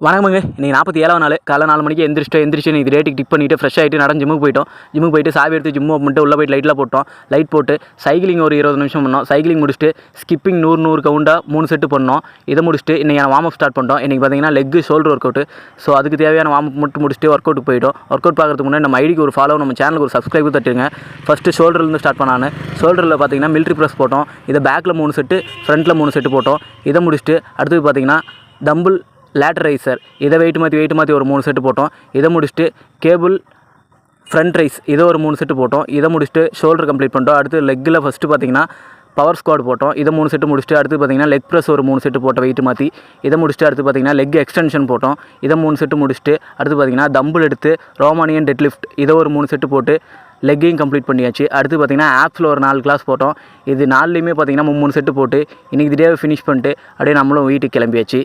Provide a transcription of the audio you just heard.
வணக்கமுங்க. இன்றைக்கி 47வது நாள். காலைல 4 மணிக்கு எந்திரிச்சு இது ரேட்டுக்கு டிக் பண்ணிவிட்டு ஃப்ரெஷ் ஆகிட்டு நடந்து ஜிம்முக்கு போயிட்டு சாவி எடுத்து ஜிம் ஓப்பன் பண்ணிட்டு உள்ளே போய்ட்டு லைட்லாம் போட்டோம். லைட் போட்டு சைக்கிளிங் ஒரு 20 நிமிஷம் பண்ணோம். சைக்கிளிங் முடிச்சுட்டு ஸ்கிப்பிங் 100 கவுண்டாக 3 செட்டு பண்ணோம். இதை முடிச்சுட்டு இன்றைக்கி வார்ம் அப் ஸ்டார்ட் பண்ணிட்டோம். இன்றைக்கி பார்த்தீங்கன்னா leg shoulder work out. So அதுக்கு தேவையான வார்ம் அப் மட்டும் முடிச்சுட்டு ஒர்க் அவுட் போயிட்டோம். ஒர்க் அவுட் பார்க்கறதுக்கு முன்னாடி நம்ம ஐடிக்கு ஒரு ஃபாலோ, நம்ம சேனலுக்கு ஒரு சப்ஸ்கிரைப் தட்டுங்க. ஃபஸ்ட்டு ஷோல்டர்லேருந்து ஸ்டார்ட் பண்ணான்னு. ஷோல்டரில் பார்த்தீங்கன்னா மிலிட்ரி ப்ரெஸ் போட்டோம். இதை பேக்கில் 3 செட்டு, ஃப்ரண்ட்டில் 3 செட்டு போட்டோம். இதை முடிச்சுட்டு அடுத்தது பார்த்தீங்கன்னா டம்பிள் லேட்டர் ரைசர், இதை வெயிட் மாற்றி ஒரு 3 செட்டு போட்டோம். இதை முடிச்சுட்டு கேபிள் ஃப்ரண்ட் ரைஸ், இதை ஒரு 3 செட்டு போட்டோம். இதை முடிச்சுட்டு ஷோல்டர் கம்ப்ளீட் பண்ணிட்டோம். அடுத்து லெக்கில் ஃபஸ்ட்டு பார்த்தீங்கன்னா பவர் ஸ்குவாட் போட்டோம். இதை 3 செட்டு முடிச்சுட்டு அடுத்து பார்த்தீங்கன்னா லெக் ப்ரெஸ் ஒரு 3 செட்டு போட்டோம் வெயிட் மாற்றி. இதை முடிச்சுட்டு அடுத்து பார்த்தீங்கன்னா லெக் எக்ஸ்டென்ஷன் போட்டோம். இதை 3 செட்டு முடிச்சுட்டு அடுத்து பார்த்தீங்கன்னா தம்பிள் எடுத்து ரோமானியன் டெட் லிஃப்ட், இதை ஒரு 3 செட்டு போட்டு லெக்கையும் கம்ப்ளீட் பண்ணியாச்சு. அடுத்து பார்த்தீங்கன்னா ஆப்ஸில் ஒரு 4 கிளாஸ் போட்டோம். இது 4லேயுமே பார்த்தீங்கன்னா 3 செட்டு போட்டு இன்றைக்கி டேவை ஃபினிஷ் பண்ணிட்டு அப்படியே நம்மளும் வீட்டுக்கு கிளம்பியாச்சு.